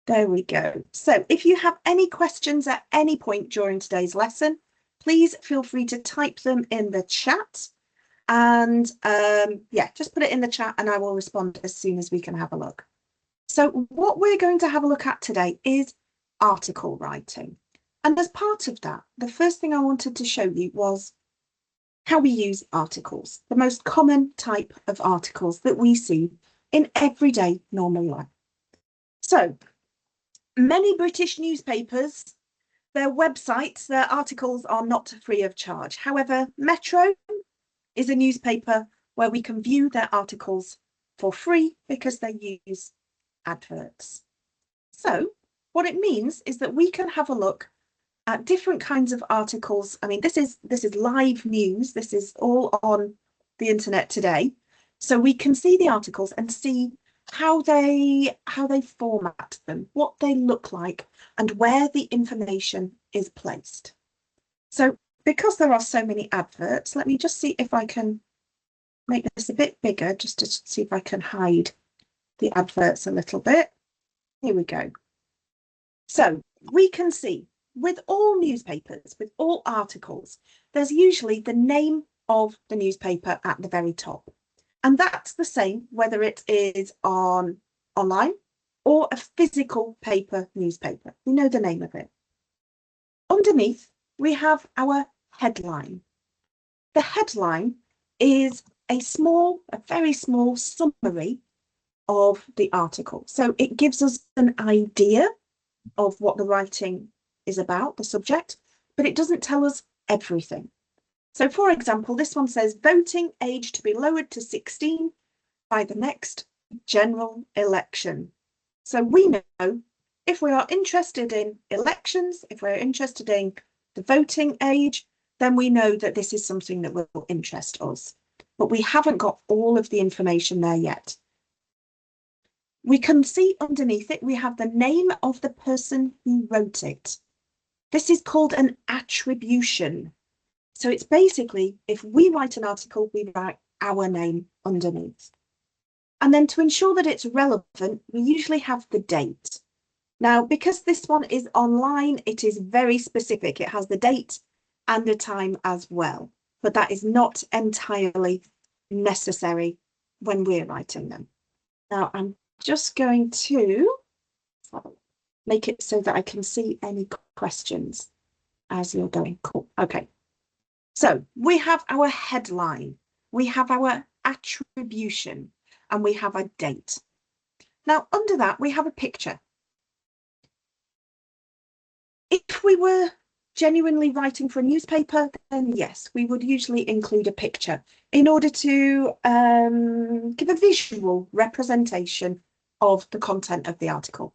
There we go. So if you have any questions at any point during today's lesson, please feel free to type them in the chat. And yeah, just put it in the chat and I will respond as soon as we can have a look. So what we're going to have a look at today is article writing. And as part of that, the first thing I wanted to show you was how we use articles, the most common type of articles that we see in everyday normal life. So many British newspapers, their websites, their articles are not free of charge. However, Metro is a newspaper where we can view their articles for free because they use adverts. So what it means is that we can have a look at different kinds of articles. I mean, this is live news. This is all on the internet today. So we can see the articles and see how they format them, what they look like, and where the information is placed. So because there are so many adverts, let me just see if I can make this a bit bigger, just to see if I can hide the adverts a little bit. Here we go. So we can see with all newspapers, with all articles, there's usually the name of the newspaper at the very top. And that's the same whether it is online or a physical paper newspaper. We know the name of it. Underneath, we have our headline. The headline is a very small summary of the article. So it gives us an idea of what the writing is about, the subject, but it doesn't tell us everything. So for example, this one says voting age to be lowered to 16 by the next general election. So we know if we are interested in elections, if we're interested in the voting age, then we know that this is something that will interest us. But we haven't got all of the information there yet. We can see underneath it, we have the name of the person who wrote it. This is called an attribution. So it's basically, if we write an article, we write our name underneath. And then to ensure that it's relevant, we usually have the date. Now, because this one is online, it is very specific. It has the date and the time as well, but that is not entirely necessary when we're writing them. Now, I'm just going to make it so that I can see any questions as you're going. Cool. Okay. So we have our headline, we have our attribution, and we have a date. Now, under that, we have a picture. If we were genuinely writing for a newspaper, then yes, we would usually include a picture in order to give a visual representation of the content of the article.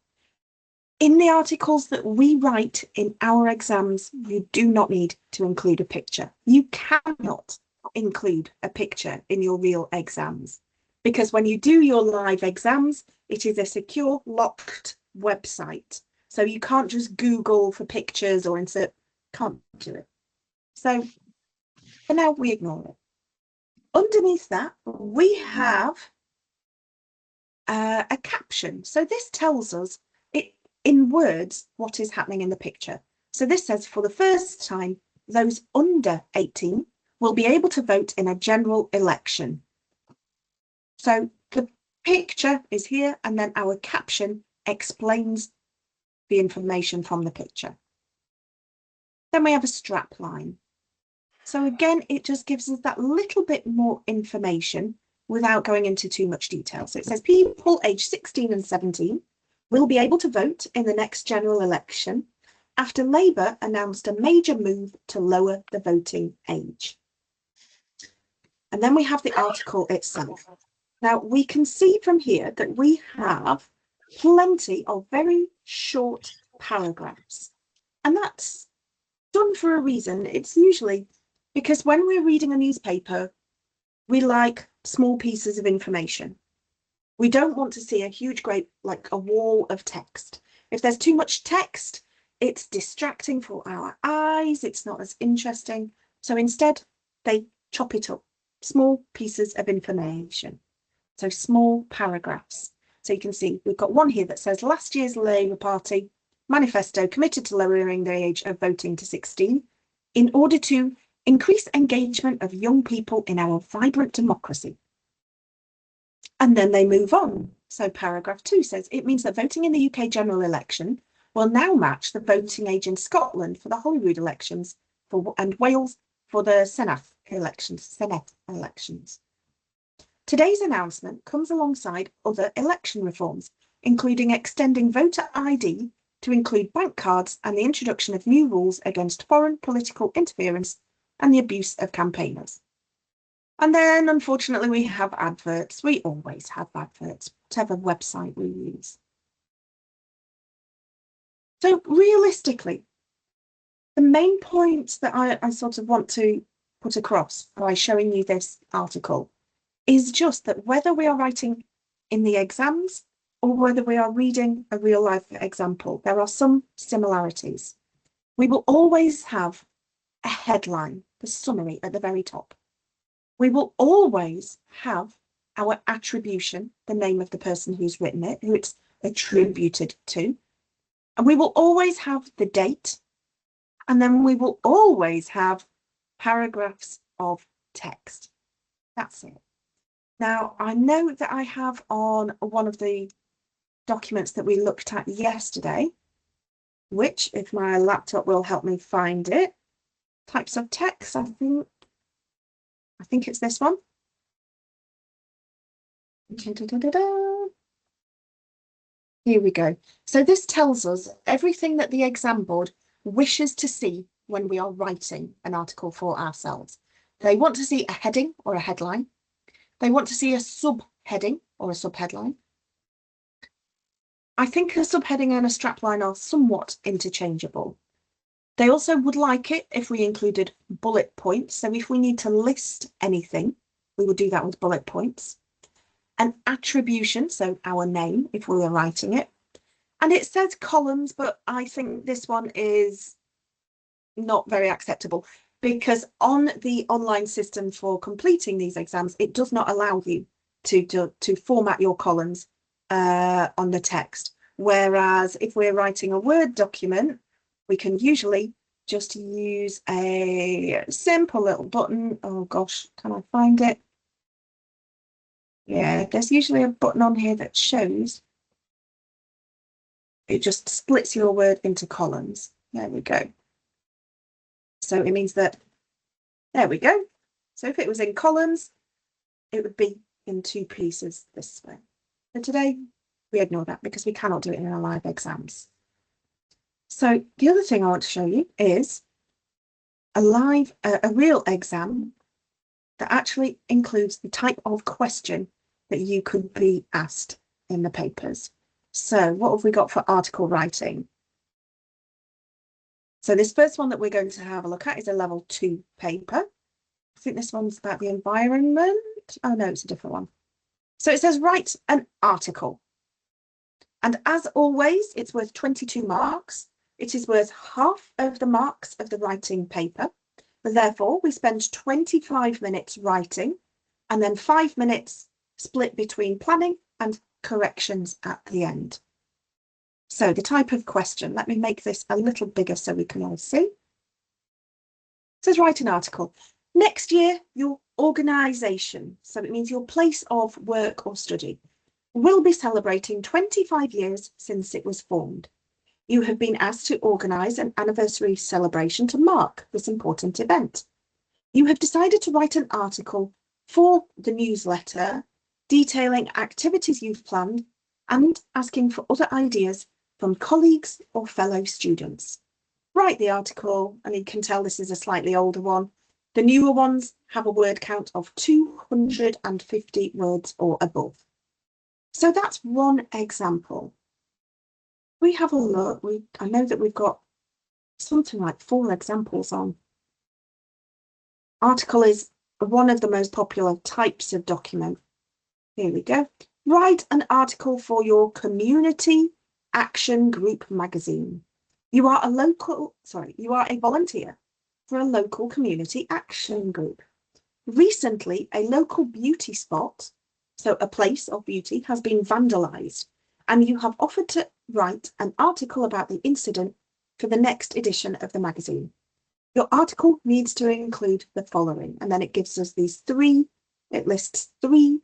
In the articles that we write in our exams, you do not need to include a picture. You cannot include a picture in your real exams, because when you do your live exams, it is a secure, locked website. So you can't just Google for pictures or insert, can't do it. So for now, we ignore it. Underneath that, we have a caption. So this tells us in words what is happening in the picture. So this says, for the first time, those under 18 will be able to vote in a general election. So the picture is here, and then our caption explains the information from the picture. Then we have a strap line. So again, it just gives us that little bit more information without going into too much detail. So it says people aged 16 and 17 will be able to vote in the next general election after Labour announced a major move to lower the voting age. And then we have the article itself. Now, we can see from here that we have plenty of very short paragraphs. And that's done for a reason. It's usually because when we're reading a newspaper, we like small pieces of information. We don't want to see a huge, great, like a wall of text. If there's too much text, it's distracting for our eyes. It's not as interesting. So instead, they chop it up, small pieces of information. So small paragraphs. So you can see we've got one here that says last year's Labour Party manifesto committed to lowering the age of voting to 16 in order to increase engagement of young people in our vibrant democracy. And then they move on. So paragraph 2 says it means that voting in the UK general election will now match the voting age in Scotland for the Holyrood elections and Wales for the Senedd elections. Today's announcement comes alongside other election reforms, including extending voter ID to include bank cards and the introduction of new rules against foreign political interference and the abuse of campaigners. And then, unfortunately, we have adverts. We always have adverts, whatever website we use. So realistically, the main points that I sort of want to put across by showing you this article is just that whether we are writing in the exams or whether we are reading a real life example, there are some similarities. We will always have a headline, the summary at the very top. We will always have our attribution, the name of the person who's written it, who it's attributed to. And we will always have the date. And then we will always have paragraphs of text. That's it. Now, I know that I have on one of the documents that we looked at yesterday, which, if my laptop will help me find it, types of text, I think it's this one. Here we go. So this tells us everything that the exam board wishes to see when we are writing an article for ourselves. They want to see a heading or a headline. They want to see a subheading or a subheadline. I think a subheading and a strapline are somewhat interchangeable. They also would like it if we included bullet points. So if we need to list anything, we would do that with bullet points. An attribution, so our name, if we were writing it. And it says columns, but I think this one is not very acceptable because on the online system for completing these exams, it does not allow you to format your columns on the text. Whereas if we're writing a Word document, we can usually just use a simple little button. Oh gosh, can I find it? Yeah, there's usually a button on here that shows. It just splits your Word into columns. There we go. So it means that, there we go. So if it was in columns, it would be in two pieces this way. But today, we ignore that because we cannot do it in our live exams. So the other thing I want to show you is a real exam that actually includes the type of question that you could be asked in the papers. So what have we got for article writing? So this first one that we're going to have a look at is a level 2 paper. I think this one's about the environment. Oh no, it's a different one. So it says write an article. And as always, it's worth 22 marks. It is worth half of the marks of the writing paper. Therefore, we spend 25 minutes writing and then 5 minutes split between planning and corrections at the end. So the type of question, let me make this a little bigger so we can all see. It says write an article. Next year, your organisation, so it means your place of work or study, will be celebrating 25 years since it was formed. You have been asked to organise an anniversary celebration to mark this important event. You have decided to write an article for the newsletter detailing activities you've planned and asking for other ideas from colleagues or fellow students. Write the article, and you can tell this is a slightly older one. The newer ones have a word count of 250 words or above. So that's one example. We have a look. I know that we've got something like 4 examples on. Article is one of the most popular types of document. Here we go. Write an article for your community action group magazine. You are a volunteer for a local community action group. Recently, a local beauty spot So a place of beauty has been vandalized, and you have offered to write an article about the incident for the next edition of the magazine. Your article needs to include the following, and then it gives us it lists three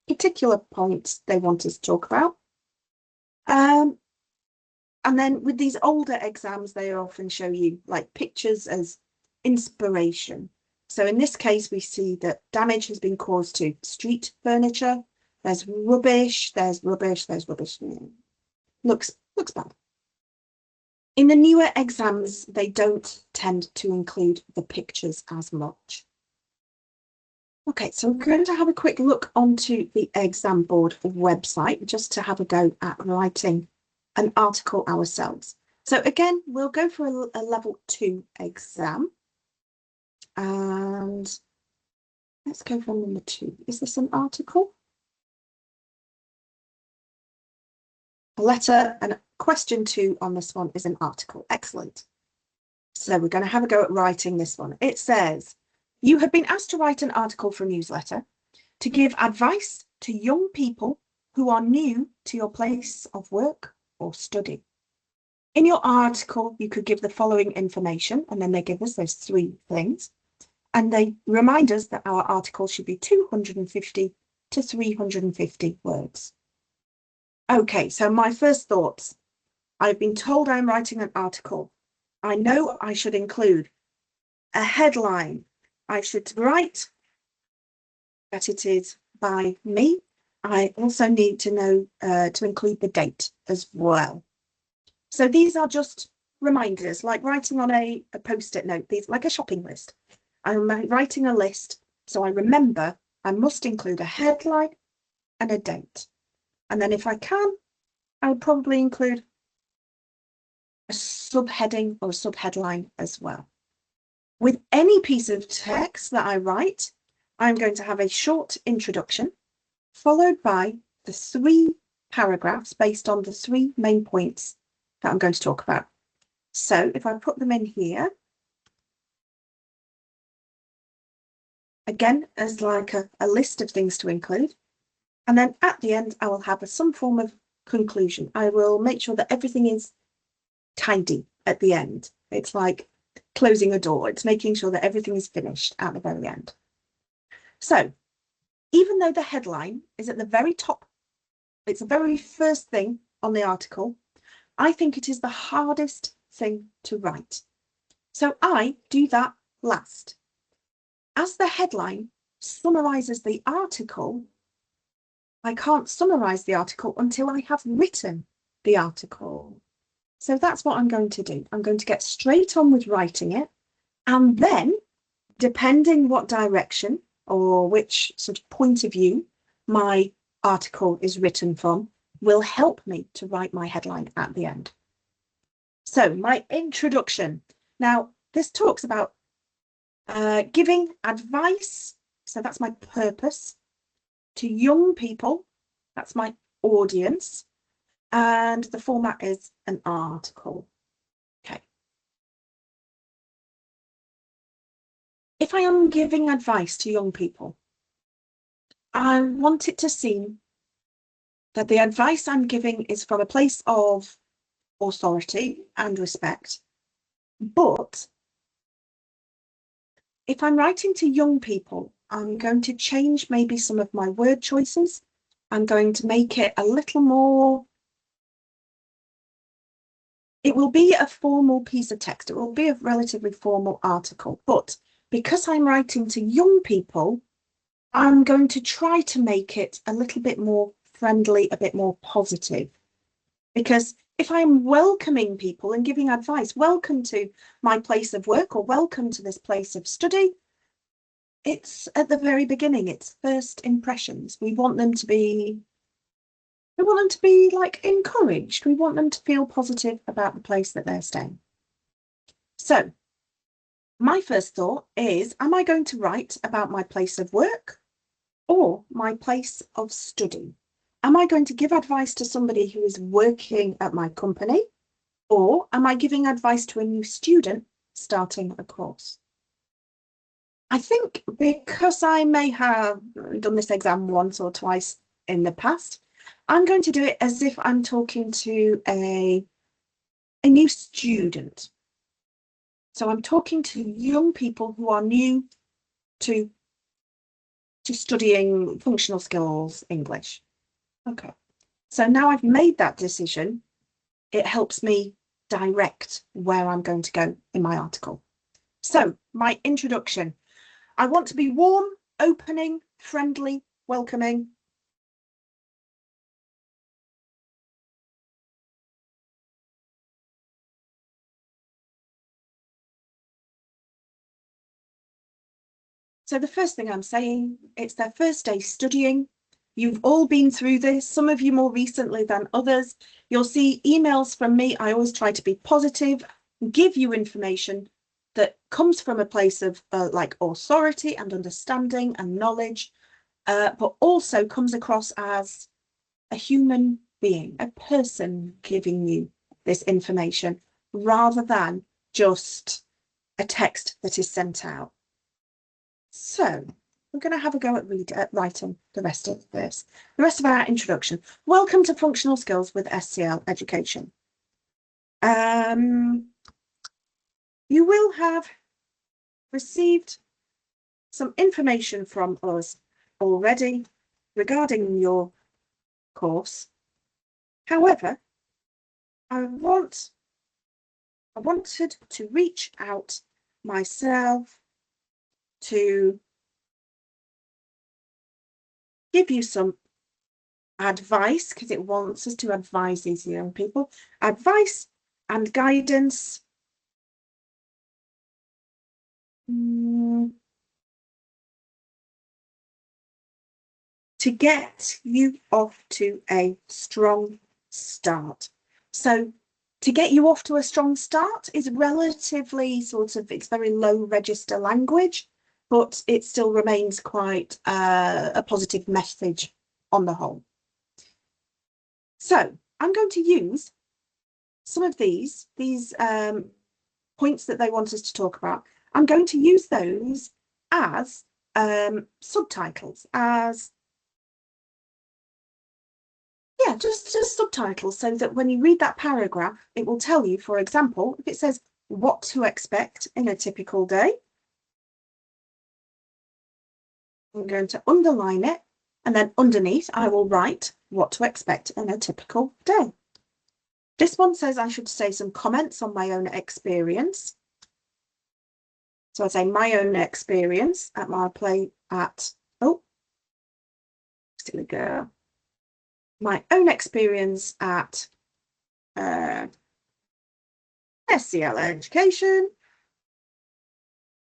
particular points they want us to talk about. And then with these older exams, they often show you like pictures as inspiration. So in this case, we see that damage has been caused to street furniture. There's rubbish, there's rubbish, there's rubbish. Looks bad. In the newer exams, they don't tend to include the pictures as much. Okay, so we're going to have a quick look onto the exam board website just to have a go at writing an article ourselves. So again, we'll go for a level 2 exam. And let's go for number 2. Is this an article? A letter and question 2 on this one is an article. Excellent. So we're going to have a go at writing this one. It says, you have been asked to write an article for a newsletter to give advice to young people who are new to your place of work or study. In your article, you could give the following information, and then they give us those 3 things. And they remind us that our article should be 250 to 350 words. Okay, so my first thoughts. I've been told I'm writing an article. I know I should include a headline. I should write that it is by me. I also need to know to include the date as well. So these are just reminders, like writing on a post-it note, these like a shopping list. I'm writing a list, so I remember I must include a headline and a date. And then if I can, I would probably include a subheading or a subheadline as well. With any piece of text that I write, I'm going to have a short introduction, followed by the 3 paragraphs based on the 3 main points that I'm going to talk about. So if I put them in here, again, as like a list of things to include, and then at the end, I will have some form of conclusion. I will make sure that everything is tidy at the end. It's like closing a door. It's making sure that everything is finished at the very end. So even though the headline is at the very top, it's the very first thing on the article, I think it is the hardest thing to write. So I do that last. As the headline summarizes the article, I can't summarize the article until I have written the article. So that's what I'm going to do. I'm going to get straight on with writing it. And then, depending what direction or which sort of point of view my article is written from, will help me to write my headline at the end. So my introduction. Now, this talks about giving advice. So that's my purpose. To young people, that's my audience. And the format is an article. Okay. If I am giving advice to young people, I want it to seem that the advice I'm giving is from a place of authority and respect. But if I'm writing to young people, I'm going to change maybe some of my word choices. I'm going to make it a little more. It will be a formal piece of text. It will be a relatively formal article. But because I'm writing to young people, I'm going to try to make it a little bit more friendly, a bit more positive. Because if I'm welcoming people and giving advice, welcome to my place of work or welcome to this place of study, it's at the very beginning, it's first impressions. We want them to be like encouraged. We want them to feel positive about the place that they're staying. So my first thought is, am I going to write about my place of work or my place of study? Am I going to give advice to somebody who is working at my company, or am I giving advice to a new student starting a course? I think because I may have done this exam once or twice in the past, I'm going to do it as if I'm talking to a new student. So I'm talking to young people who are new to studying functional skills English. Okay. So now I've made that decision, it helps me direct where I'm going to go in my article. So my introduction. I want to be warm, opening, friendly, welcoming. So the first thing I'm saying, it's their first day studying. You've all been through this, some of you more recently than others. You'll see emails from me. I always try to be positive, give you information that comes from a place of like authority and understanding and knowledge, but also comes across as a human being, a person giving you this information rather than just a text that is sent out. So we're going to have a go at writing the rest of this, the rest of our introduction. Welcome to Functional Skills with SCL Education. You will have received some information from us already regarding your course. However, I wanted to reach out myself to give you some advice, because it wants us to advise these young people, advice and guidance to get you off to a strong start. So to get you off to a strong start is relatively sort of, it's very low register language, but it still remains quite a positive message on the whole. So I'm going to use some of these points that they want us to talk about. I'm going to use those as subtitles, as just subtitles, so that when you read that paragraph, it will tell you, for example, if it says what to expect in a typical day, I'm going to underline it, and then underneath I will write what to expect in a typical day. This one says I should say some comments on my own experience. So I say my own experience at my play at, oh, silly girl. My own experience at SCL Education.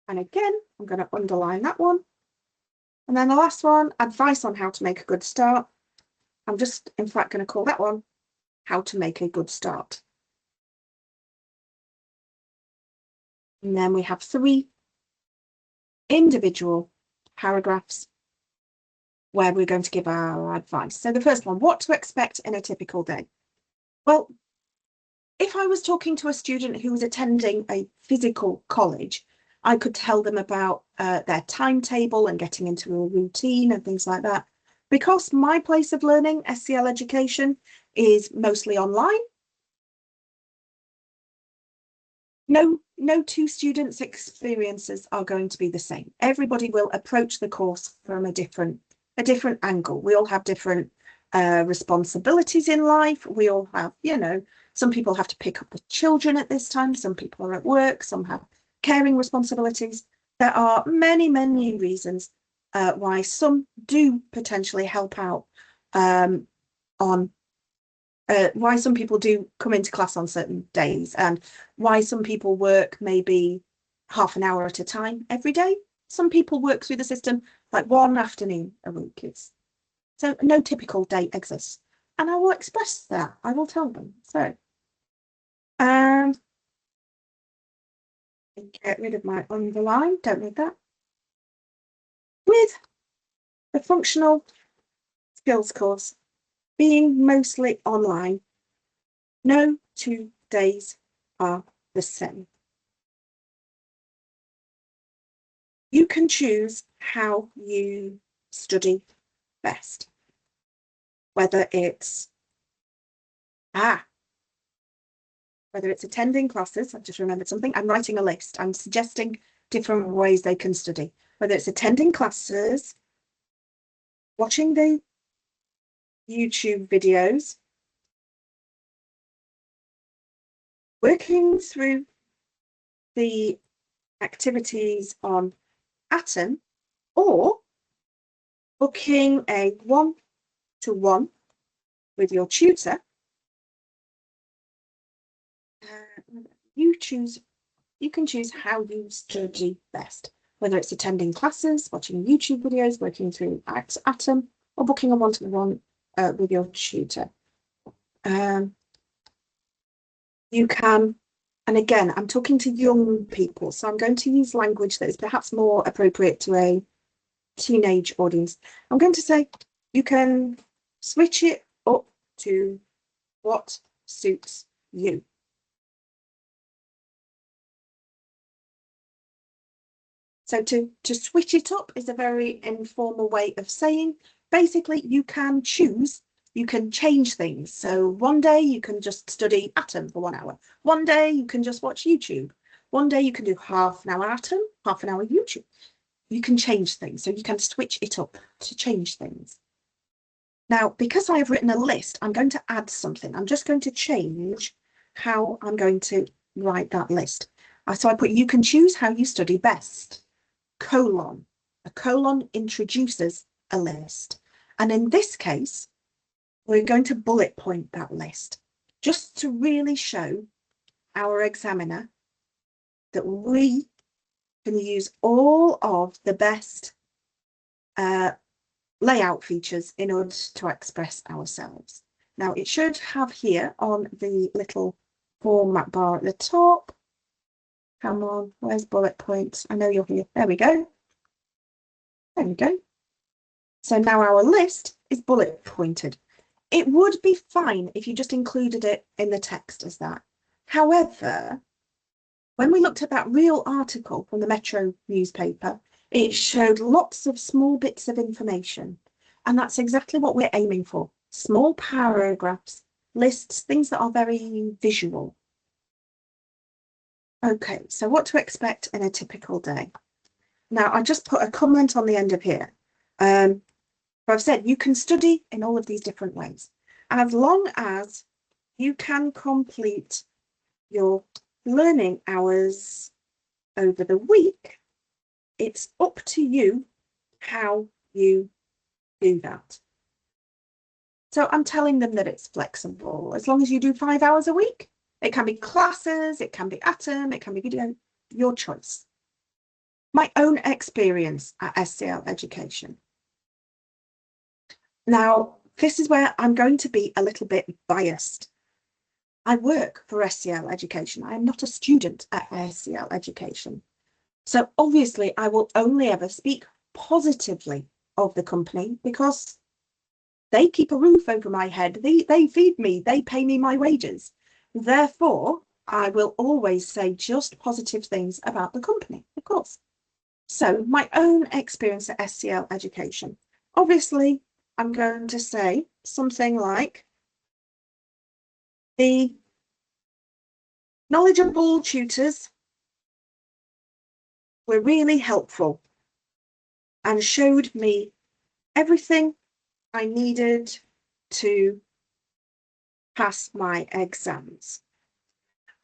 And again, I'm going to underline that one. And then the last one, advice on how to make a good start. I'm just, in fact, going to call that one, how to make a good start. And then we have 3 individual paragraphs where we're going to give our advice. So the first one, what to expect in a typical day. Well, if I was talking to a student who was attending a physical college, I could tell them about their timetable and getting into a routine and things like that. Because my place of learning, SCL Education, is mostly online, no 2 students' experiences are going to be the same. Everybody will approach the course from a different angle. We all have different responsibilities in life. We all have, some people have to pick up with children at this time. Some people are at work. Some have caring responsibilities. There are many, many reasons why some do potentially help out on why some people do come into class on certain days, and why some people work maybe half an hour at a time every day. Some people work through the system like one afternoon a week. So no typical day exists. And I will express that. I will tell them. So get rid of my underline. Don't need that. With the functional skills course being mostly online, no 2 days are the same. You can choose how you study best, whether it's attending classes. I've just remembered something. I'm writing a list. I'm suggesting different ways they can study, whether it's attending classes, watching the YouTube videos, working through the activities on Atom, or booking a one-to-one with your tutor. You can choose how you study best, whether it's attending classes, watching YouTube videos, working through Atom, or booking a one-to-one with your tutor. You can, and again, I'm talking to young people, so I'm going to use language that is perhaps more appropriate to a teenage audience. I'm going to say you can switch it up to what suits you. So to switch it up is a very informal way of saying, basically, you can choose, you can change things. So one day you can just study Atom for 1 hour. One day you can just watch YouTube. One day you can do half an hour Atom, half an hour YouTube. You can change things. So you can switch it up to change things. Now, because I have written a list, I'm going to add something. I'm just going to change how I'm going to write that list. So I put, you can choose how you study best. Colon. A colon introduces a list. And in this case, we're going to bullet point that list just to really show our examiner that we can use all of the best layout features in order to express ourselves. Now, it should have here on the little format bar at the top. Come on, where's bullet points? I know you're here. There we go. There we go. So now our list is bullet pointed. It would be fine if you just included it in the text as that. However, when we looked at that real article from the Metro newspaper, it showed lots of small bits of information. And that's exactly what we're aiming for. Small paragraphs, lists, things that are very visual. Okay, so what to expect in a typical day. Now, I just put a comment on the end of here. I've said you can study in all of these different ways, as long as you can complete your learning hours over the week. It's up to you how you do that. So I'm telling them that it's flexible. As long as you do 5 hours a week, it can be classes, it can be Atom, it can be video, your choice. My own experience at SCL Education. Now, this is where I'm going to be a little bit biased. I work for SCL Education. I am not a student at SCL Education. So obviously I will only ever speak positively of the company because they keep a roof over my head. They feed me, they pay me my wages. Therefore, I will always say just positive things about the company, of course. So my own experience at SCL Education. Obviously, I'm going to say something like the knowledgeable tutors were really helpful and showed me everything I needed to pass my exams.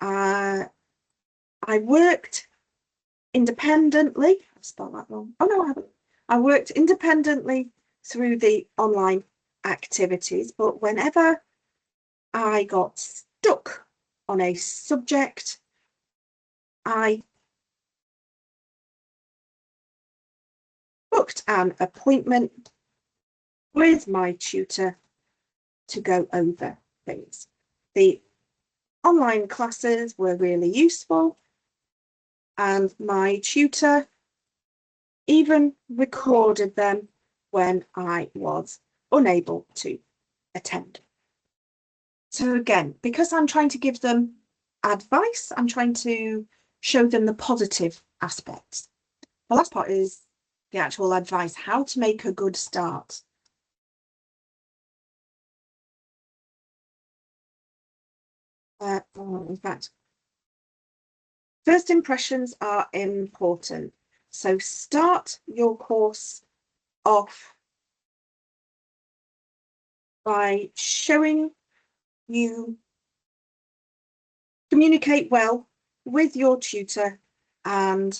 I worked independently. I've spelled that wrong. Oh, no, I haven't. I worked independently through the online activities, but whenever I got stuck on a subject, I booked an appointment with my tutor to go over things. The online classes were really useful, and my tutor even recorded them when I was unable to attend. So again, because I'm trying to give them advice, I'm trying to show them the positive aspects. The last part is the actual advice, how to make a good start. In fact, first impressions are important. So start your course off by showing you communicate well with your tutor and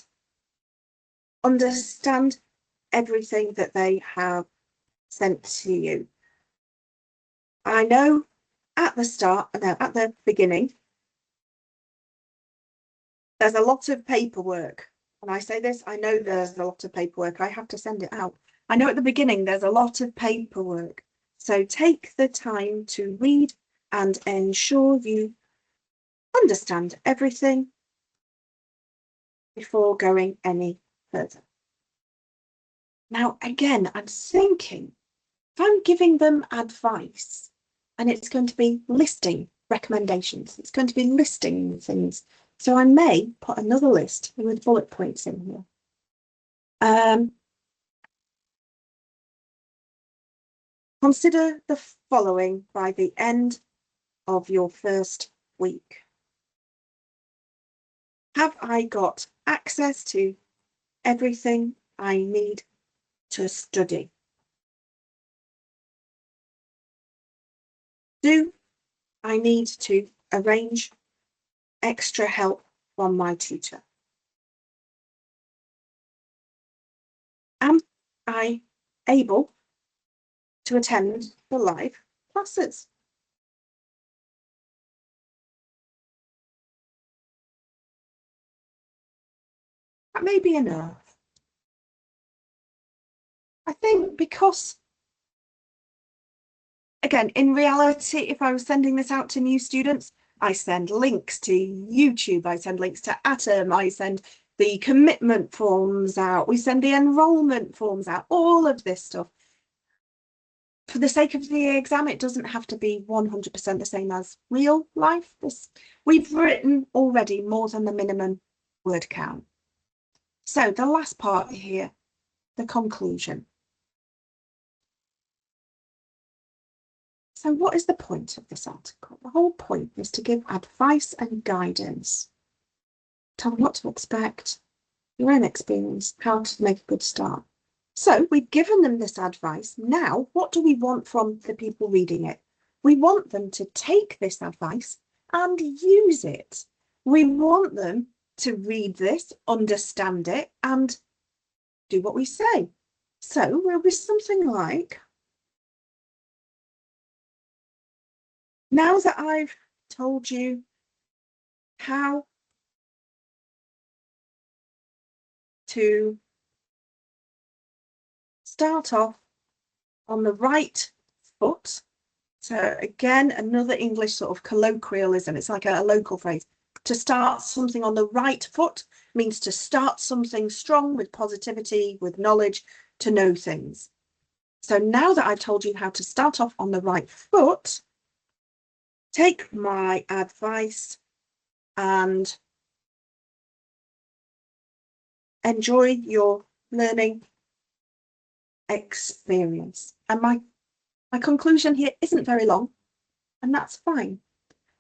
understand everything that they have sent to you. I know at the beginning, there's a lot of paperwork. When I say this, I know there's a lot of paperwork. I have to send it out. I know at the beginning, there's a lot of paperwork. So take the time to read and ensure you understand everything before going any further. Now, again, I'm thinking, if I'm giving them advice and it's going to be listing recommendations, it's going to be listing things. So I may put another list with bullet points in here. Consider the following by the end of your first week. Have I got access to everything I need to study? Do I need to arrange extra help from my tutor? Am I able to attend the live classes? That may be enough. I think because, again, in reality, if I was sending this out to new students, I send links to YouTube, I send links to Atom, I send the commitment forms out, we send the enrollment forms out, all of this stuff. For the sake of the exam, it doesn't have to be 100% the same as real life. We've written already more than the minimum word count. So the last part here, the conclusion. So what is the point of this article? The whole point is to give advice and guidance. Tell them what to expect, your own experience, how to make a good start. So we've given them this advice. Now, what do we want from the people reading it? We want them to take this advice and use it. We want them to read this, understand it, and do what we say. So we'll be something like, now that I've told you how to start off on the right foot. So again, another English sort of colloquialism. It's like a local phrase. To start something on the right foot means to start something strong with positivity, with knowledge, to know things. So now that I've told you how to start off on the right foot, take my advice and enjoy your learning experience. And my conclusion here isn't very long, and that's fine.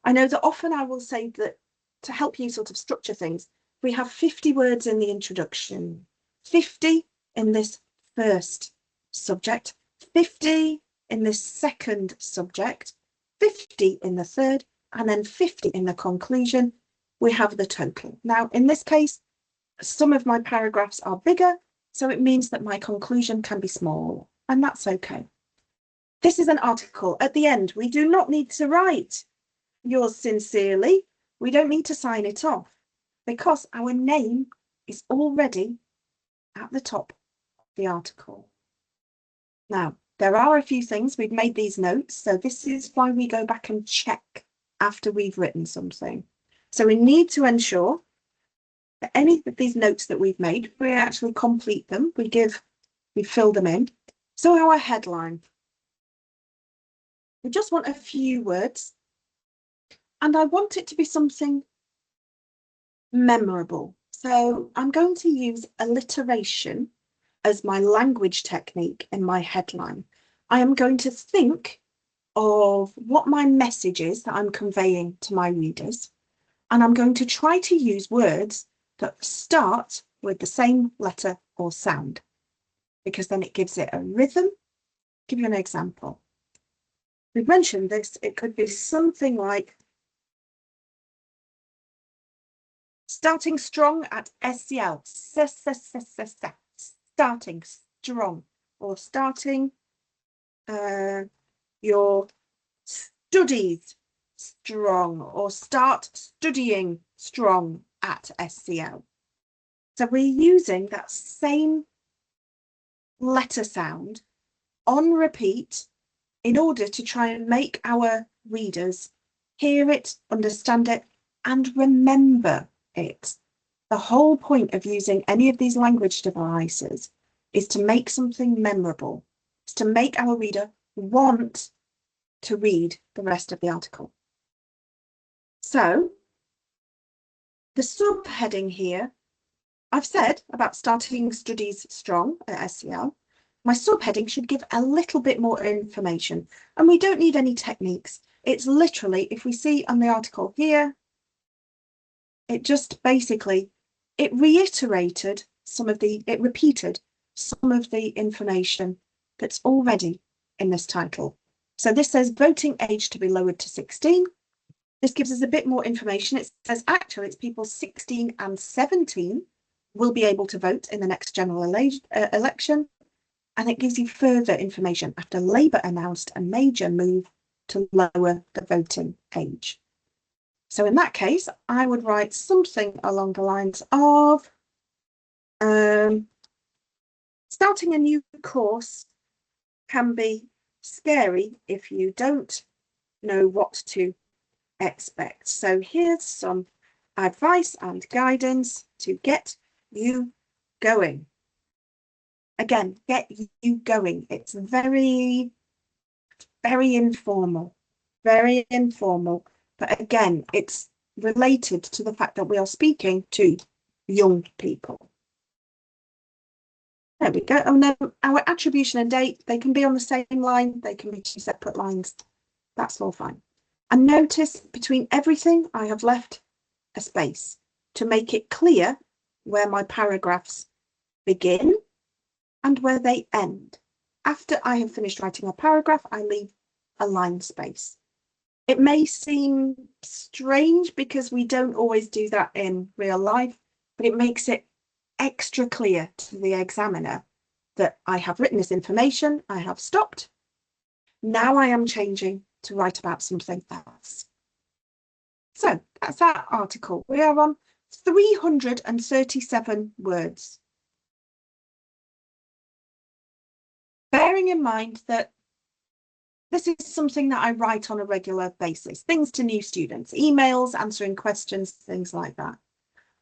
I know that often I will say that to help you sort of structure things, we have 50 words in the introduction, 50 in this first subject, 50 in this second subject, 50 in the third, and then 50 in the conclusion. We have the total. Now, in this case, some of my paragraphs are bigger, so it means that my conclusion can be small, and that's okay. This is an article. At the end, we do not need to write yours sincerely. We don't need to sign it off because our name is already at the top of the article. Now, there are a few things. We've made these notes, so this is why we go back and check after we've written something. So we need to ensure that any of these notes that we've made, we actually complete them. We fill them in. So our headline. We just want a few words, and I want it to be something memorable, So I'm going to use alliteration as my language technique in my headline. I am going to think of what my message is that I'm conveying to my readers, and I'm going to try to use words that start with the same letter or sound, because then it gives it a rhythm. Give you an example. We've mentioned this, it could be something like starting strong at SCL, starting strong, or starting your studies strong, or start studying strong at SCL. So we're using that same letter sound on repeat in order to try and make our readers hear it, understand it, and remember it. The whole point of using any of these language devices is to make something memorable. It's to make our reader want to read the rest of the article. So the subheading here, I've said about starting studies strong at SCL. My subheading should give a little bit more information, and we don't need any techniques. It's literally, if we see on the article here, it just basically, it repeated some of the information that's already in this title. So this says voting age to be lowered to 16. This gives us a bit more information. It says actually it's people 16 and 17 will be able to vote in the next general election. And it gives you further information after Labour announced a major move to lower the voting age. So in that case, I would write something along the lines of starting a new course can be scary if you don't know what to expect. So here's some advice and guidance to get you going. Again, get you going. It's very, very informal, but again, it's related to the fact that we are speaking to young people. There we go. Oh no, our attribution and date, they can be on the same line, they can be two separate lines. That's all fine. And notice between everything, I have left a space to make it clear where my paragraphs begin and where they end. After I have finished writing a paragraph, I leave a line space. It may seem strange because we don't always do that in real life, but it makes it extra clear to the examiner that I have written this information, I have stopped. Now I am changing to write about something else. So that's our article. We are on 337 words. Bearing in mind that this is something that I write on a regular basis, things to new students, emails, answering questions, things like that.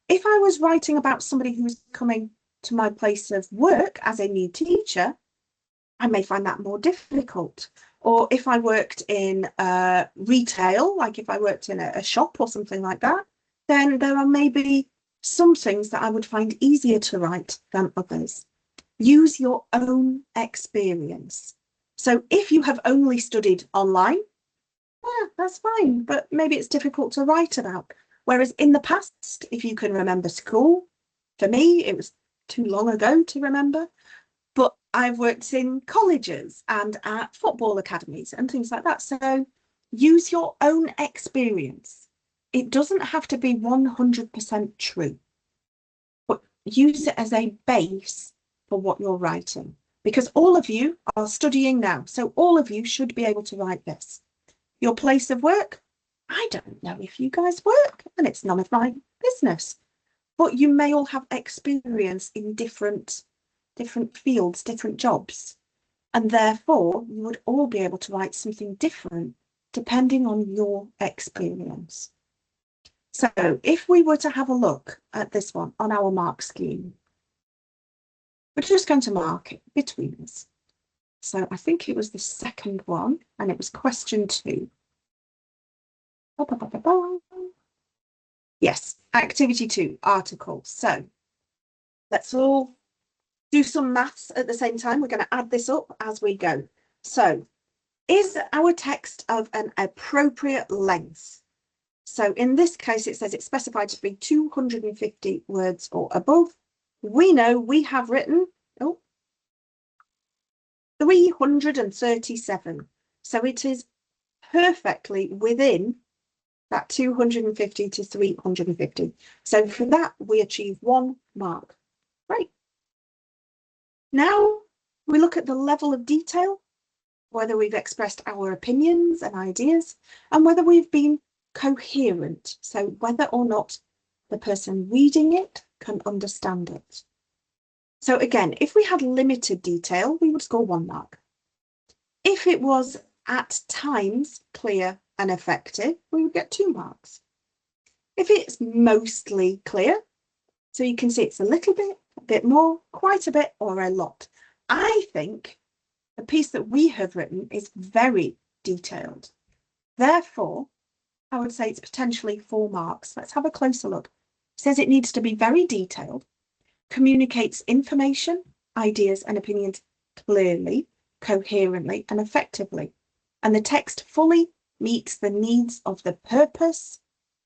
If I was writing about somebody who's coming to my place of work as a new teacher, I may find that more difficult. Or if I worked in retail, like if I worked in a shop or something like that, then there are maybe some things that I would find easier to write than others. Use your own experience. So if you have only studied online, yeah, that's fine, but maybe it's difficult to write about. Whereas in the past, if you can remember school, for me, it was too long ago to remember, but I've worked in colleges and at football academies and things like that. So use your own experience. It doesn't have to be 100% true, but use it as a base for what you're writing, because all of you are studying now. So all of you should be able to write this. Your place of work, I don't know if you guys work, and it's none of my business, but you may all have experience in different fields, different jobs, and therefore you would all be able to write something different depending on your experience. So if we were to have a look at this one on our mark scheme, we're just going to mark it between us. So I think it was the second one, and it was question 2. Yes, activity 2, articles. So let's all do some maths at the same time. We're going to add this up as we go. So is our text of an appropriate length? So in this case, it says it's specified to be 250 words or above. We know we have written 337. So it is perfectly within that 250 to 350. So for that, we achieve 1 mark. Great. Now we look at the level of detail, whether we've expressed our opinions and ideas, and whether we've been coherent. So whether or not the person reading it can understand it. So again, if we had limited detail, we would score 1 mark. If it was at times clear and effective, we would get 2 marks. If it's mostly clear, so you can see it's a bit more, quite a bit, or a lot. I think the piece that we have written is very detailed. Therefore, I would say it's potentially 4 marks. Let's have a closer look. It says it needs to be very detailed, communicates information, ideas, and opinions clearly, coherently, and effectively. And the text fully meets the needs of the purpose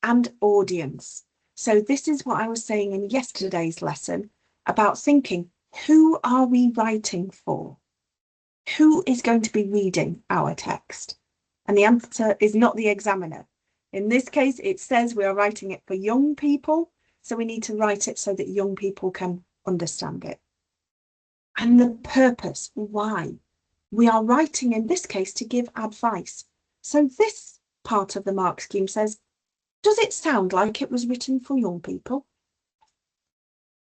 and audience. So this is what I was saying in yesterday's lesson about thinking, who are we writing for? Who is going to be reading our text? And the answer is not the examiner. In this case, it says we are writing it for young people, so we need to write it so that young people can understand it. And the purpose, why? We are writing in this case to give advice. So this part of the mark scheme says, does it sound like it was written for young people?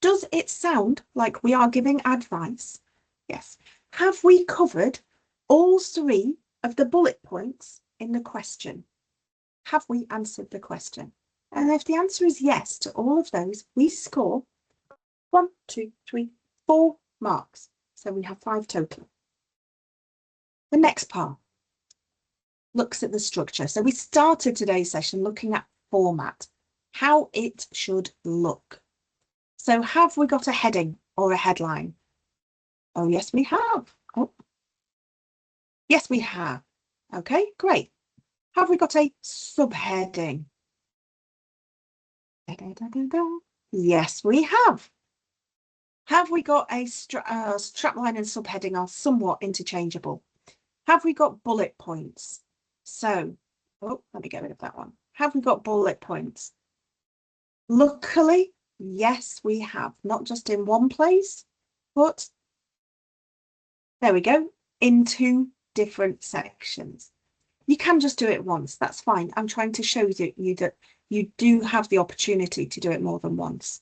Does it sound like we are giving advice? Yes. Have we covered all 3 of the bullet points in the question? Have we answered the question? And if the answer is yes to all of those, we score 1, 2, 3, 4 marks. So we have 5 total. The next part looks at the structure. So we started today's session looking at format, how it should look. So have we got a heading or a headline? Oh, yes, we have. Oh, yes, we have. Okay, great. Have we got a subheading? Yes, we have. Have we got a strapline and subheading are somewhat interchangeable? Have we got bullet points? So, oh, let me get rid of that one. Have we got bullet points? Luckily, yes, we have. Not just in one place, but there we go, in 2 different sections. You can just do it once, that's fine. I'm trying to show you that you do have the opportunity to do it more than once.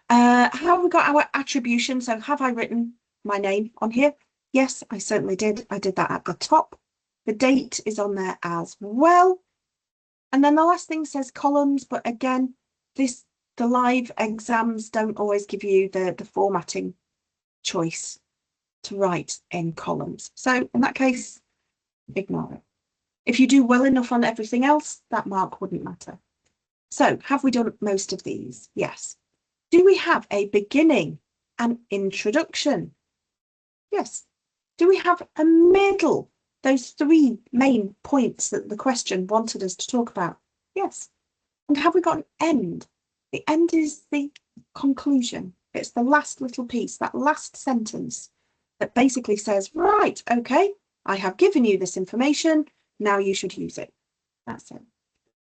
How have we got our attribution? So have I written my name on here? Yes, I certainly did. I did that at the top. The date is on there as well. And then the last thing says columns, but again, the live exams don't always give you the formatting choice to write in columns. So in that case, ignore it. If you do well enough on everything else, that mark wouldn't matter. So have we done most of these? Yes. Do we have a beginning and introduction? Yes. Do we have a middle? Those 3 main points that the question wanted us to talk about? Yes. And have we got an end? The end is the conclusion. It's the last little piece, that last sentence that basically says, right, okay, I have given you this information, now you should use it. That's it.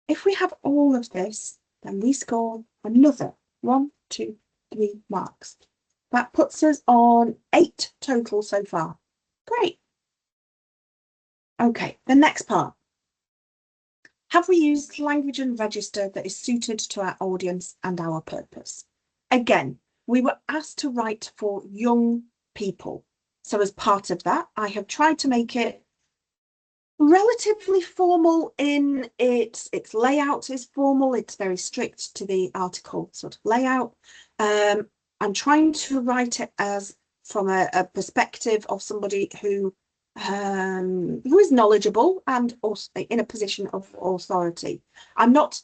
If we have all of this, then we score another 1, 2, 3 marks. That puts us on 8 total so far. Great. Okay, the next part. Have we used language and register that is suited to our audience and our purpose? Again, we were asked to write for young people. So as part of that, I have tried to make it relatively formal in its layout is formal. It's very strict to the article sort of layout. I'm trying to write it as from a perspective of somebody who is knowledgeable and also in a position of authority. I'm not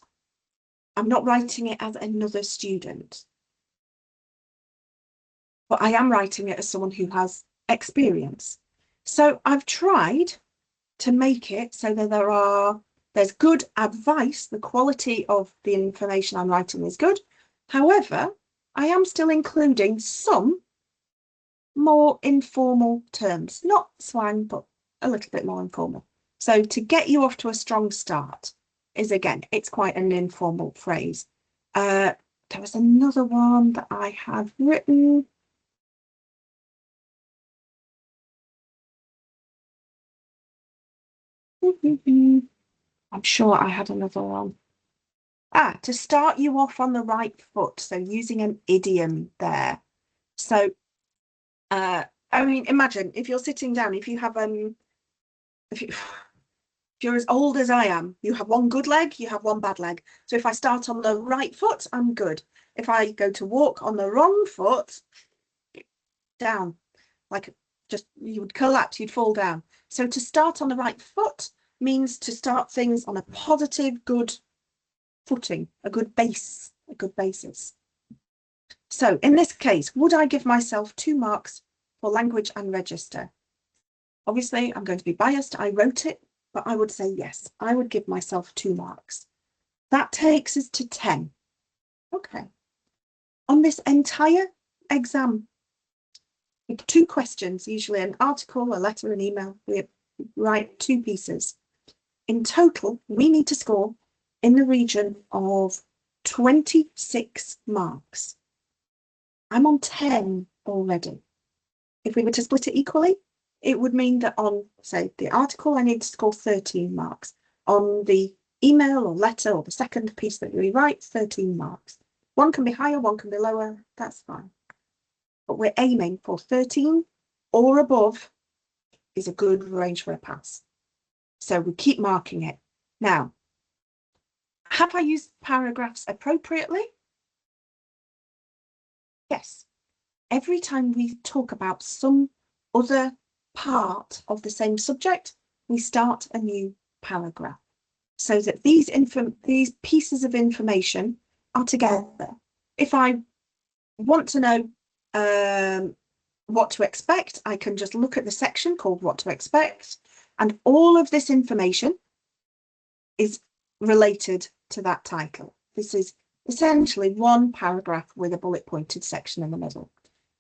I'm not writing it as another student, but I am writing it as someone who has experience. So I've tried to make it so that there's good advice. The quality of the information I'm writing is good. However, I am still including some more informal terms, not slang, but a little bit more informal. So to get you off to a strong start is, again, it's quite an informal phrase. There was another one that I had written. I'm sure I had another one. To start you off on the right foot. So using an idiom there. So, I mean, imagine if you're sitting down, if you're as old as I am, you have one good leg, you have one bad leg. So if I start on the right foot, I'm good. If I go to walk on the wrong foot, down, like just you would collapse, you'd fall down. So to start on the right foot means to start things on a positive, good footing, a good base, a good basis. So in this case, would I give myself 2 marks for language and register? Obviously, I'm going to be biased. I wrote it, but I would say yes, I would give myself 2 marks. That takes us to 10. Okay. On this entire exam, 2 questions, usually an article, a letter, an email, we write 2 pieces. In total, we need to score in the region of 26 marks. I'm on 10 already. If we were to split it equally, it would mean that on, say, the article, I need to score 13 marks. On the email or letter or the second piece that we write, 13 marks. One can be higher, one can be lower, that's fine. But we're aiming for 13 or above is a good range for a pass. So we keep marking it. Now, have I used paragraphs appropriately? Yes. Every time we talk about some other part of the same subject, we start a new paragraph so that these pieces of information are together. If I want to know what to expect, I can just look at the section called What to Expect, and all of this information is related to that title. This is essentially one paragraph with a bullet pointed section in the middle.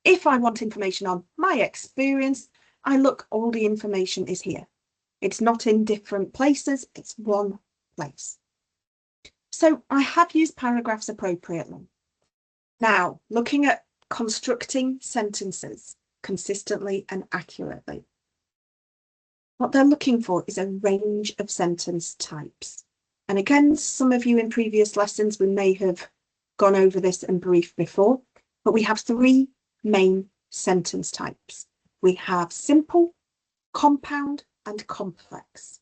If I want information on my experience, I look, all the information is here. It's not in different places, it's one place. So I have used paragraphs appropriately. Now, looking at constructing sentences consistently and accurately. What they're looking for is a range of sentence types. And again, some of you in previous lessons, we may have gone over this and briefed before, but we have 3 main sentence types. We have simple, compound, and complex.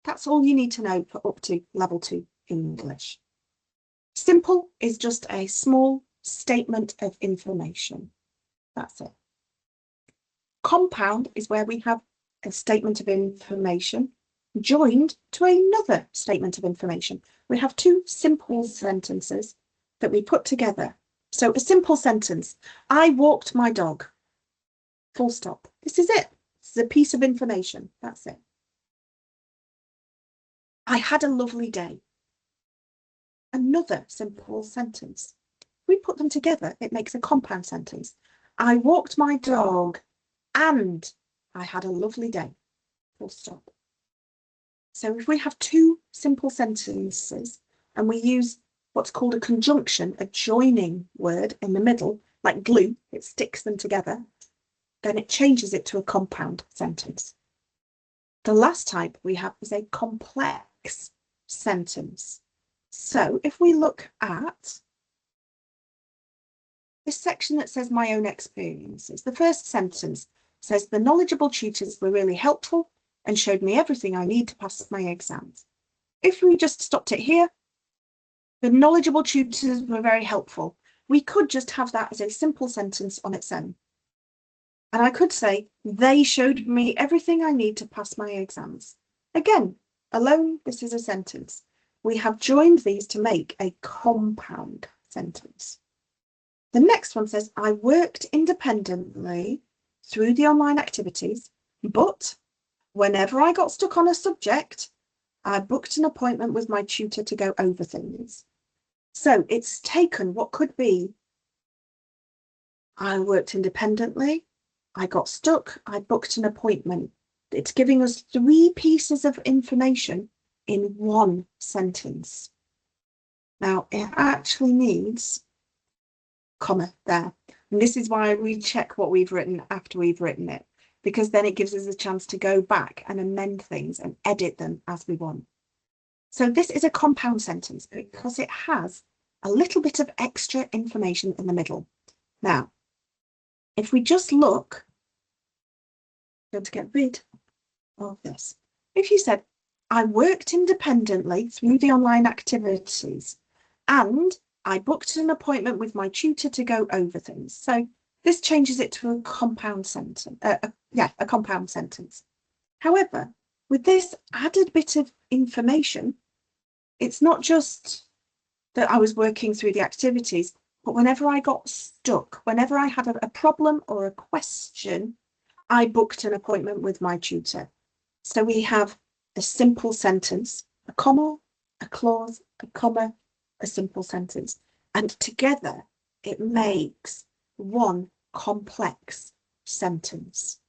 That's all you need to know for up to level 2 English. Simple is just a small statement of information. That's it. Compound is where we have a statement of information joined to another statement of information. We have 2 simple sentences that we put together. So a simple sentence, I walked my dog, full stop. This is it. This is a piece of information. That's it. I had a lovely day. Another simple sentence. We put them together, it makes a compound sentence. I walked my dog and I had a lovely day, full stop. So if we have 2 simple sentences and we use what's called a conjunction, a joining word in the middle, like glue, it sticks them together, then it changes it to a compound sentence. The last type we have is a complex sentence. So if we look at this section that says my own experiences, the first sentence says the knowledgeable tutors were really helpful and showed me everything I need to pass my exams. If we just stopped it here, the knowledgeable tutors were very helpful. We could just have that as a simple sentence on its own. And I could say, they showed me everything I need to pass my exams. Again, alone, this is a sentence. we have joined these to make a compound sentence. The next one says, I worked independently through the online activities, but whenever I got stuck on a subject, I booked an appointment with my tutor to go over things. So it's taken what could be, I worked independently, I got stuck, I booked an appointment. It's giving us 3 pieces of information in one sentence. Now, it actually needs comma there. And this is why we check what we've written after we've written it, because then it gives us a chance to go back and amend things and edit them as we want. So this is a compound sentence because it has a little bit of extra information in the middle. Now, if we just look, I'm going to get rid of this. If you said, I worked independently through the online activities and I booked an appointment with my tutor to go over things. So this changes it to a compound sentence. A compound sentence. However, with this added bit of information, it's not just that I was working through the activities, but whenever I got stuck, whenever I had a problem or a question, I booked an appointment with my tutor. So we have a simple sentence, a comma, a clause, a comma, a simple sentence. And together it makes one complex sentence.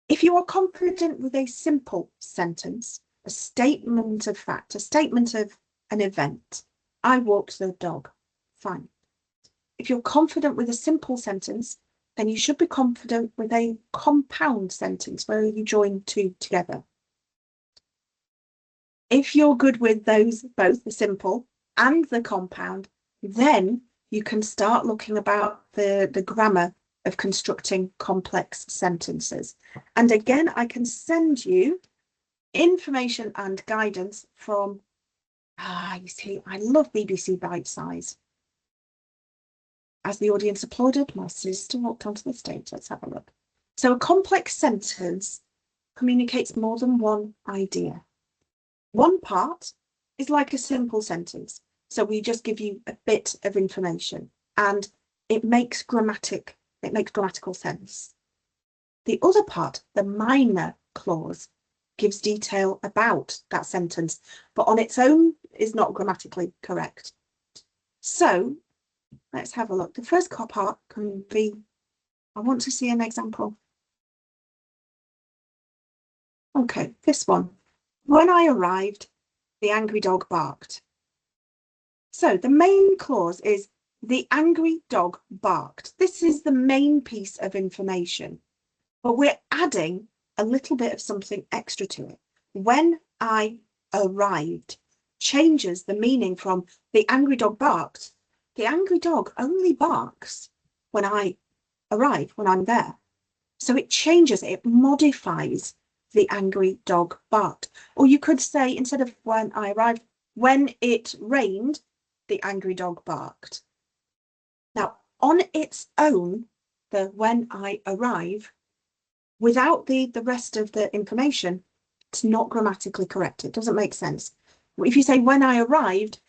If you are confident with a simple sentence, a statement of fact, a statement of an event, I walked the dog, fine. If you're confident with a simple sentence, then you should be confident with a compound sentence where you join 2 together. If you're good with those, both the simple and the compound, then you can start looking about the grammar of constructing complex sentences. And again, I can send you information and guidance from, you see, I love BBC Bite Size. As the audience applauded, my sister walked onto the stage. Let's have a look. So a complex sentence communicates more than one idea. One part is like a simple sentence. So we just give you a bit of information and it makes grammatical sense. The other part, the minor clause, gives detail about that sentence, but on its own is not grammatically correct. So let's have a look. The first part can be, I want to see an example. Okay, this one. When I arrived, the angry dog barked. So the main clause is the angry dog barked. This is the main piece of information, but we're adding a little bit of something extra to it. When I arrived changes the meaning from the angry dog barked. The angry dog only barks when I arrive, when I'm there. So it changes, it modifies the angry dog barked. Or you could say, instead of when I arrived, when it rained, the angry dog barked. Now, on its own, the when I arrive, without the rest of the information, it's not grammatically correct. It doesn't make sense. If you say when I arrived,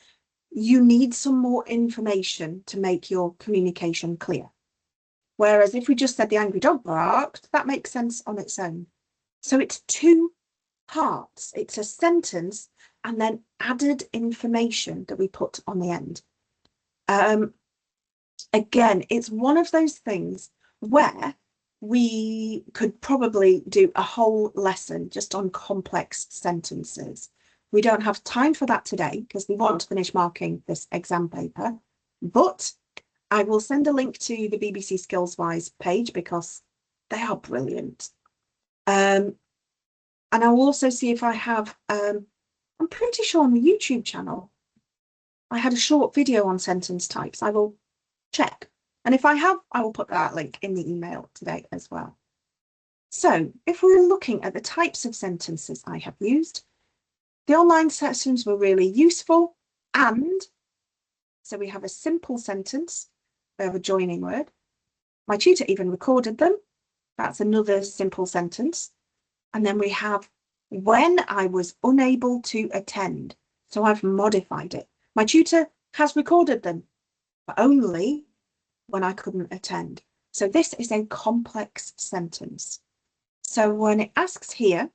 you need some more information to make your communication clear. Whereas if we just said the angry dog barked, that makes sense on its own. So it's 2 parts. It's a sentence and then added information that we put on the end. Again, it's one of those things where we could probably do a whole lesson just on complex sentences. We don't have time for that today because we want to finish marking this exam paper, but I will send a link to the BBC SkillsWise page because they are brilliant. And I'll also see if I have, I'm pretty sure on the YouTube channel, I had a short video on sentence types. I will check. And if I have, I will put that link in the email today as well. So if we're looking at the types of sentences I have used, the online sessions were really useful. And so we have a simple sentence, we have a joining word. My tutor even recorded them. That's another simple sentence. And then we have when I was unable to attend. So I've modified it. My tutor has recorded them, but only when I couldn't attend. So this is a complex sentence. So when it asks here,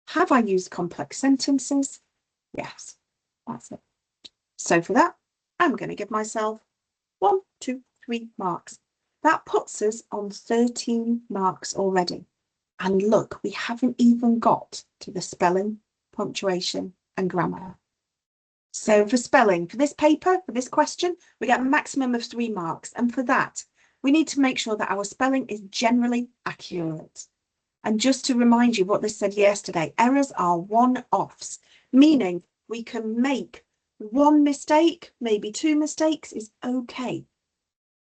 have I used complex sentences? Yes, that's it. So for that, I'm going to give myself 1, 2, 3 marks. That puts us on 13 marks already. And look, we haven't even got to the spelling, punctuation, and grammar. So for spelling, for this paper, for this question, we get a maximum of 3 marks. And for that, we need to make sure that our spelling is generally accurate. And just to remind you what this said yesterday, errors are one-offs, meaning we can make 1 mistake, maybe 2 mistakes is okay,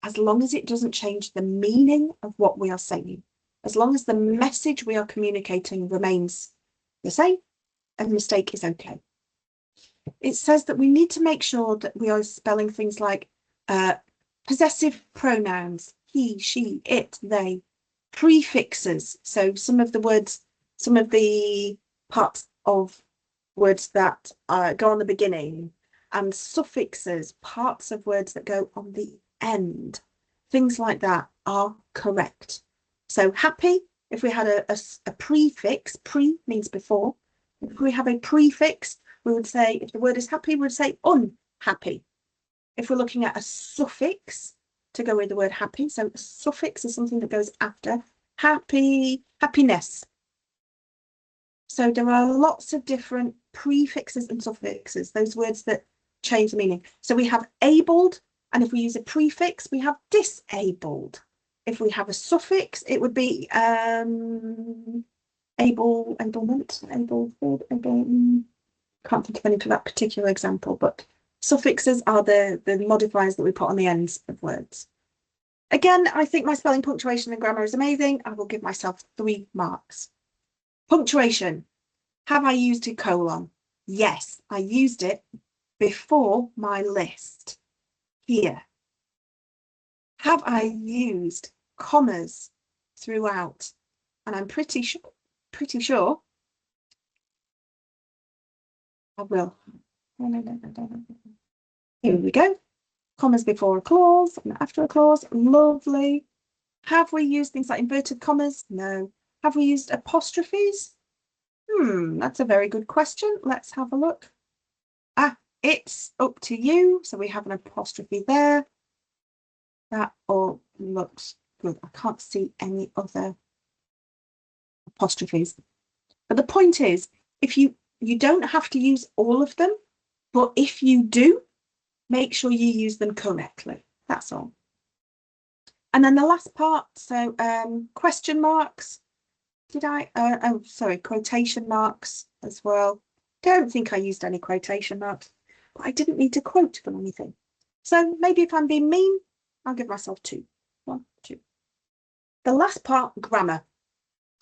as long as it doesn't change the meaning of what we are saying. As long as the message we are communicating remains the same, a mistake is okay. It says that we need to make sure that we are spelling things like possessive pronouns, he, she, it, they, prefixes. So some of the words, some of the parts of words that go on the beginning, and suffixes, parts of words that go on the end. Things like that are correct. So happy, if we had a prefix, pre means before. If we have a prefix, we would say, if the word is happy, we would say unhappy. If we're looking at a suffix to go with the word happy, so a suffix is something that goes after happy, happiness. So there are lots of different prefixes and suffixes, those words that change the meaning. So we have abled, and if we use a prefix, we have disabled. If we have a suffix, it would be able, ablement, able, can't think of any for that particular example, but suffixes are the modifiers that we put on the ends of words. Again, I think my spelling, punctuation, and grammar is amazing. I will give myself 3 marks. Punctuation. Have I used a colon? Yes, I used it before my list here. Have I used commas throughout? And I'm pretty sure I will. Here we go. Commas before a clause and after a clause. Lovely. Have we used things like inverted commas? No. Have we used apostrophes? That's a very good question. Let's have a look. It's up to you. So we have an apostrophe there. That all looks good. I can't see any other apostrophes. But the point is, if you don't have to use all of them, but if you do, make sure you use them correctly. That's all. And then the last part, so question marks. Did I? Oh, sorry, quotation marks as well. Don't think I used any quotation marks, but I didn't need to quote from anything. So maybe if I'm being mean, I'll give myself 2. 1, 2. The last part, grammar.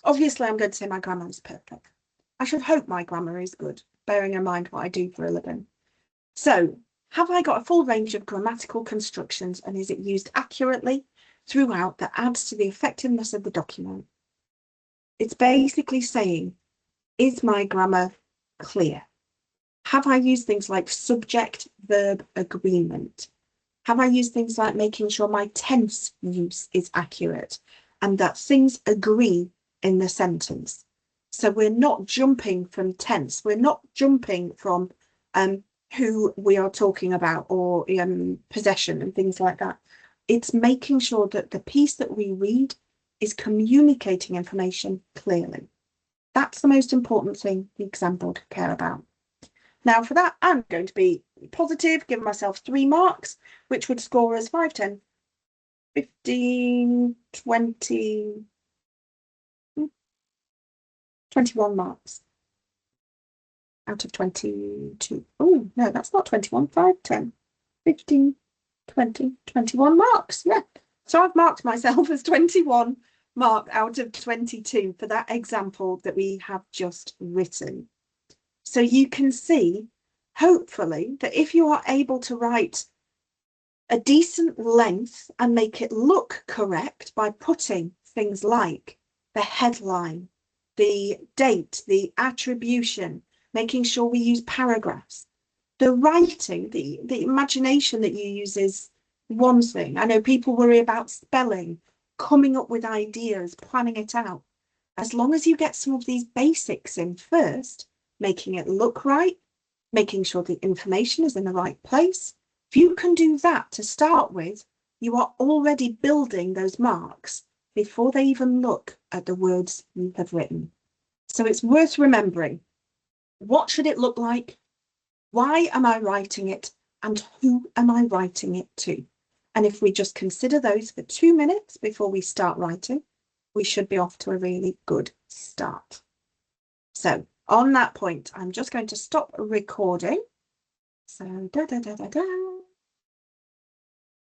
Obviously, I'm going to say my grammar is perfect. I should hope my grammar is good, bearing in mind what I do for a living. So, have I got a full range of grammatical constructions, and is it used accurately throughout that adds to the effectiveness of the document? It's basically saying, is my grammar clear? Have I used things like subject-verb agreement? Have I used things like making sure my tense use is accurate and that things agree in the sentence? So we're not jumping from tense. We're not jumping from who we are talking about or possession and things like that. It's making sure that the piece that we read is communicating information clearly. That's the most important thing the exam board care about. Now for that, I'm going to be positive, give myself 3 marks, which would score as 5, 10, 15, 20, 21 marks out of 22. Oh, no, that's not 21, 5, 10, 15, 20, 21 marks. Yeah. So I've marked myself as 21 mark out of 22 for that example that we have just written. So you can see, hopefully, that if you are able to write a decent length and make it look correct by putting things like the headline, the date, the attribution, making sure we use paragraphs, The writing, the imagination that you use is one thing. I know people worry about spelling, coming up with ideas, planning it out. As long as you get some of these basics in first, making it look right, making sure the information is in the right place, if you can do that to start with, you are already building those marks before they even look at the words you have written. So it's worth remembering. What should it look like? Why am I writing it? And who am I writing it to? And if we just consider those for 2 minutes before we start writing, we should be off to a really good start. So on that point, I'm just going to stop recording. So